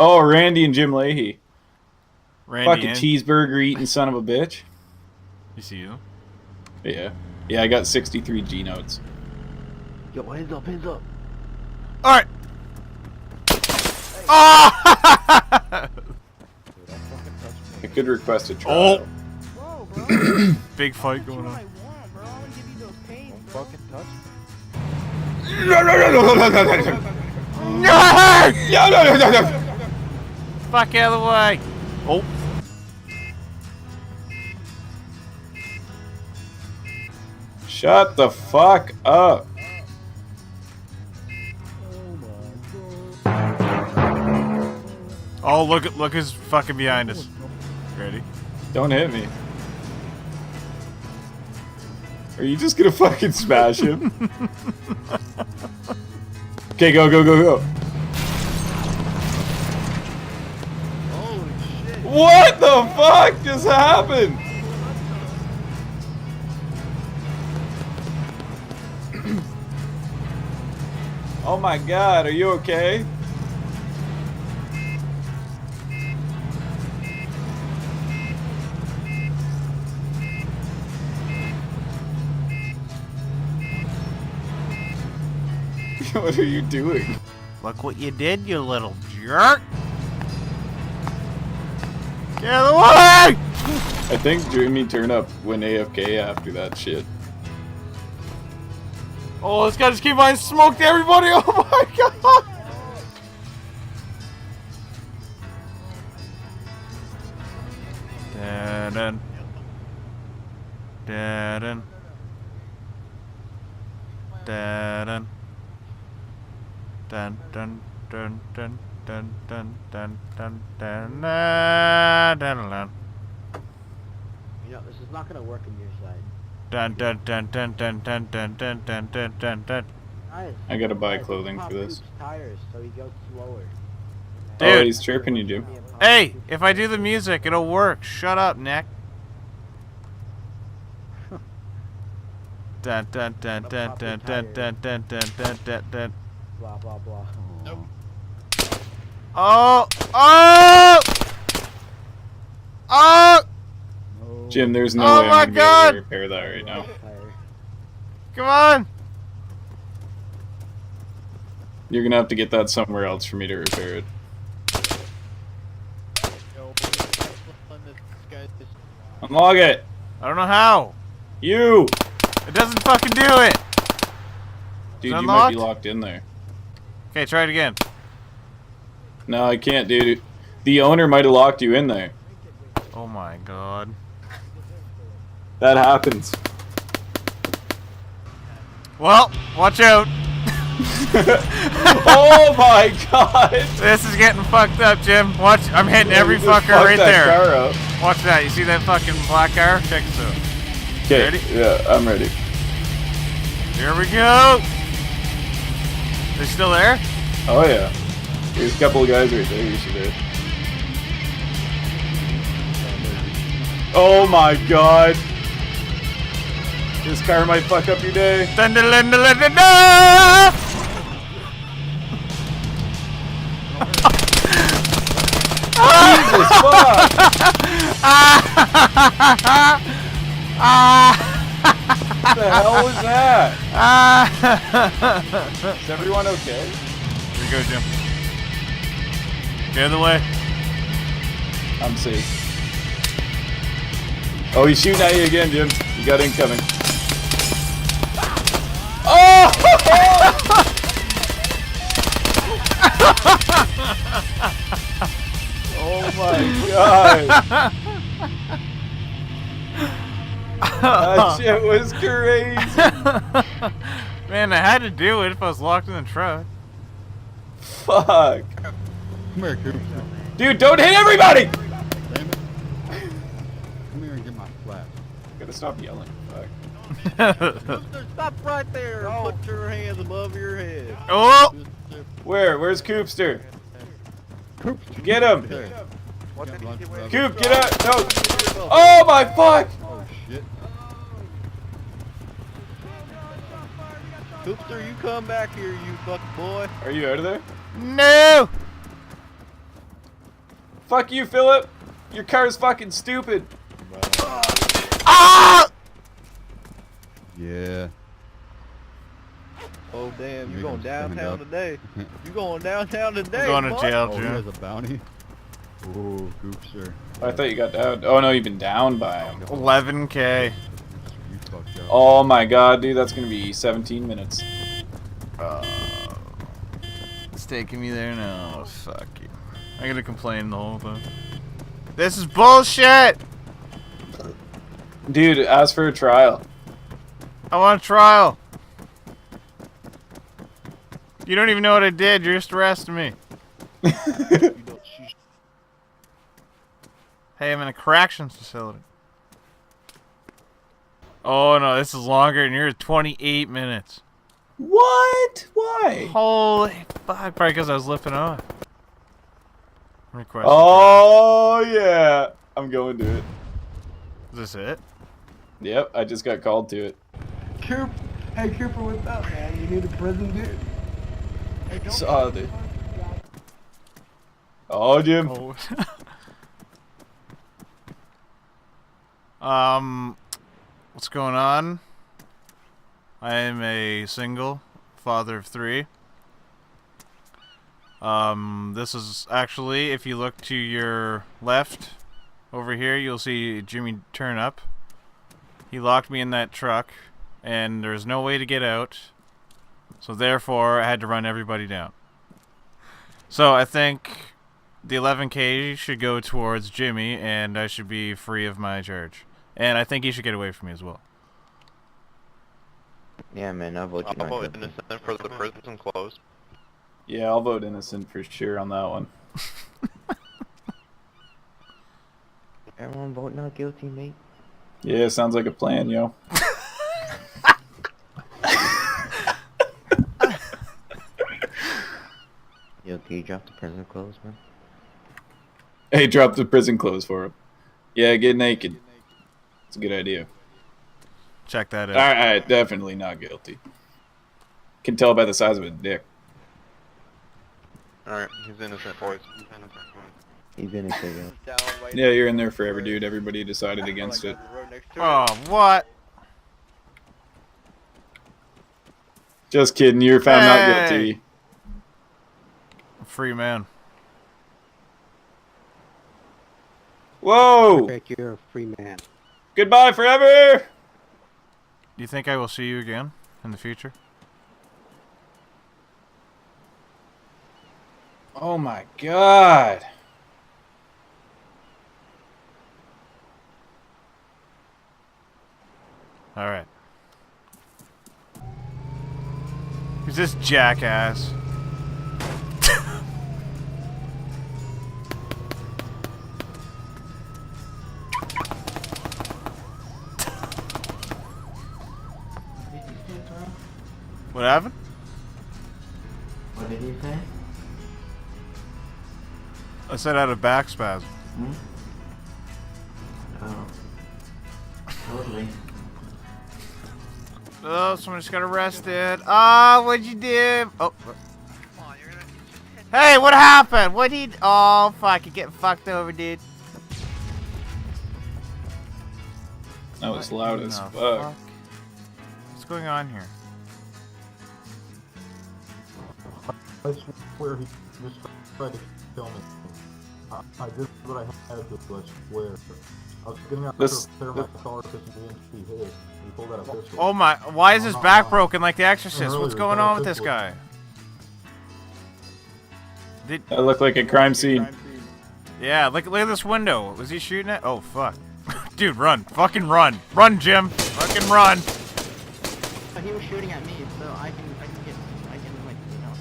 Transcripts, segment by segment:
Oh, Randy and Jim Leahy. Randy Fucking cheeseburger eating son of a bitch. You see you? Yeah. Yeah, I got 63 G notes. Yo, hands up, hands up. Alright! Oh! I could request a trial. Whoa, bro. Big fight going What on. I want, bro. I want to give you those pains. Don't fucking touch me. Fuck out of the way! Oh. Shut the fuck up. Oh, look who's fucking behind us. Ready? Don't hit me. Are you just gonna fucking smash him? Okay, go, go, go, go. Holy shit. What the fuck just happened? Oh my god, are you okay? What are you doing? Look what you did, you little jerk! Get out of the way! I think Jamie turned up when AFK after that shit. Oh, this guy just came by and smoked everybody! Oh my god! Dun dun dun dun dun dun dun dun dun dun dun dun dun dun. You know, this is not gonna work on your side. Dun dun dun dun dun dun dun dun dun dun dun dun. Guys, I gotta buy guys, clothing pop for this. Luke's tires so he goes slower. Oh, Dude. he's chirping you, Jim. Hey, if I do the music, it'll work. Shut up, Nick. Dun dun dun dun dun dun dun dun dun dun dun dun. Blah blah blah. Nope. Oh! Oh! Oh! No. Jim, there's no Oh way my I'm gonna be able God! to repair that right now. Tire. Come on! You're gonna have to get that somewhere else for me to repair it. Unlock it! I don't know how. You! It doesn't fucking do it. Dude, Is it you might be unlocked? locked in there. Okay, try it again. No, I can't, dude. The owner might have locked you in there. Oh my god. That happens. Well, watch out. Oh my god! This is getting fucked up, Jim. Watch, I'm hitting every You just fucker fucked right that there. car up. Watch that. You see that fucking black car? Check this out. Okay, Ready? yeah, I'm ready. Here we go. They still there? Oh yeah. There's a couple of guys right there you should hit. Oh my god! This car might fuck up your day. Dun dun dun dun dun dun dun! Jesus fuck! What the hell was that? Is everyone okay? Here you go, Jim. Get out of the way. I'm safe. Oh, he's shooting at you again, Jim. You got incoming. Oh! Oh my god! That shit was crazy. Man, I had to do it if I was locked in the truck. Fuck. Come here, Coop. Dude, don't hit everybody! Damn it. Come here and get my flash. Gotta stop yelling. Fuck. Stop right there. Put your hands above your head. Oh! Where's Coopster? Coop, Get him! there. What did he Lunch get? brother. Coop, get out! No! Oh my fuck! Oh shit. Coopster, you come back here, you fucking boy. Are you out of there? No! Fuck you, Philip. Your car's fucking stupid. Ah! Yeah. Oh damn, you Make going him stand downtown up. today? You going downtown today? I'm going to boy? jail, Oh, he Jim. has a bounty? Oh, goopster. I thought you got downed. Oh no, you've been downed by him. 11K. You fucked up. Oh my god, dude, that's gonna be 17 minutes. It's taking me there now. Oh, fuck you. I'm gonna complain the whole time. This is bullshit! Dude, ask for a trial. I want a trial. You don't even know what I did. You're just arresting me. Hey, I'm in a corrections facility. Oh no, this is longer, and you're at 28 minutes. What? Why? Holy fuck! Probably because I was lifting off. Request. Oh yeah, I'm going to it. Is this it? Yep, I just got called to it. Cooper, hey Cooper, what's up, man? You need a prison, dude? Hey, don't Saw it. Oh, Jim. Oh. What's going on? I am a single father of 3. This is actually, if you look to your left over here, you'll see Jimmy turn up. He locked me in that truck, and there's no way to get out. So therefore, I had to run everybody down. So I think the 11K should go towards Jimmy, and I should be free of my charge. And I think he should get away from me as well. Yeah, man, I'll vote you I'll not vote guilty. innocent for the prison closed. Yeah, I'll vote innocent for sure on that one. Everyone vote not guilty, mate. Yeah, sounds like a plan, yo. Yo, can you drop the prison clothes, man? Hey, drop the prison clothes for him. Yeah, get naked. It's a good idea. Check that out. Alright, definitely not guilty. Can tell by the size of his dick. Alright, he's innocent, boys. He's in a figure. Down right Yeah, you're in there forever, dude. Everybody decided against it. the road next to Oh, what? Just kidding, you're found not Hey. guilty. Free man. Whoa! Rick, you're a free man. Goodbye forever! Do you think I will see you again in the future? Oh my god. Alright. Who's this jackass? What happened? What did you say? I said I had a back spasm. Oh. Totally. Oh, someone just got arrested. Ah, what'd you do? Oh. Hey, what happened? What did? Oh, fuck! You getting fucked over, dude. That was What loud in as the fuck. What's going on here? I swear he just tried to kill me. I did what I had to, I swear. I was getting out to repair my car because he didn't see his. He pulled out a pistol. Oh my! Why is his back broken like The Exorcist? What's going on with this guy? Did That looked like a crime scene. yeah? Look at this window. Was he shooting at? Oh fuck! Dude, run! Fucking run! Run, Jim! Fucking run! He was shooting at me, so I can like, you know.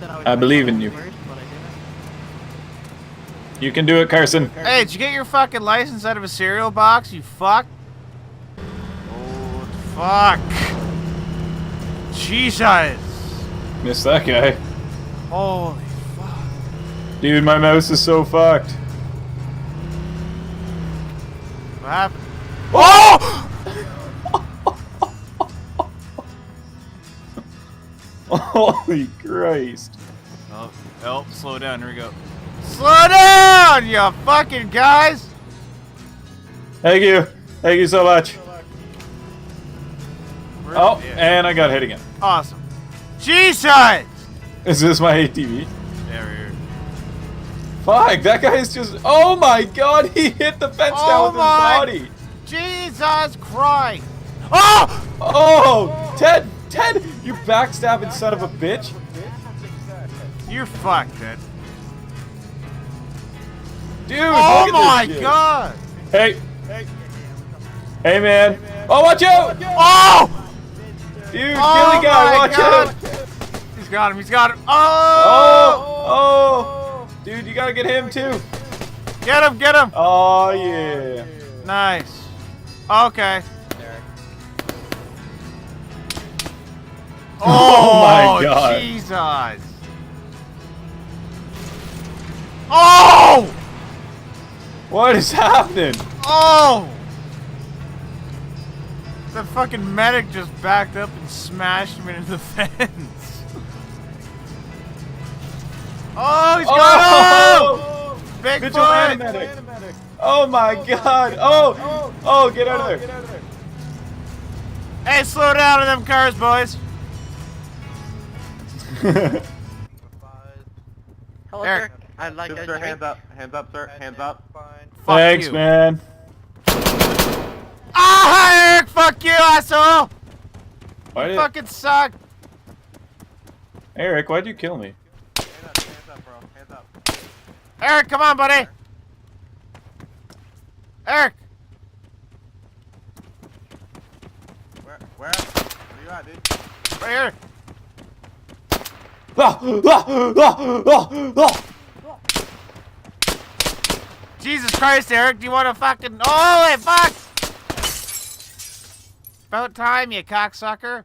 Said I would I believe in you. first, but I didn't. You can do it, Carson. Hey, did you get your fucking license out of a cereal box? You fuck! Oh fuck! Jesus! Missed that guy. Holy fuck! Dude, my mouse is so fucked. What happened? Oh! Holy Christ. Oh, slow down. Here we go. Slow down, you fucking guys! Thank you. Thank you so much. Oh, Yeah. and I got hit again. Awesome. Jesus! Is this my ATV? Yeah, we're here. Fuck, that guy is just... Oh my god, he hit the fence down with his body. Jesus Christ! Oh! Oh, Ted, you backstabbing son of a bitch. You're fucked, Ted. Dude, Oh look at my this shit. god! Hey. Hey, man. Oh, watch out! Oh! Dude, Oh Gilly guy, my watch God. out! He's got him, he's got him. Oh! Oh! Dude, you gotta get him too. Get him, get him! Oh, yeah. Nice. Okay. Oh my God. Jesus. Oh! What is happening? Oh! The fucking medic just backed up and smashed him into the fence. Oh, he's got him! Vigilante Bigfoot! medic. Oh my god. Oh, get out of there. Hey, slow down on them cars, boys. Hello, Eric. sir. I'd like Sir, hands up, sir, hands up. Fuck Thanks, you. man. Ah, Eric, fuck you, asshole! Why You did... fucking suck. Eric, why'd you kill me? Hands up, bro, hands up. Eric, come on, buddy. Eric. Where are you at, dude? Right here. Jesus Christ, Eric, do you want to fucking... Holy fuck! About time, you cocksucker.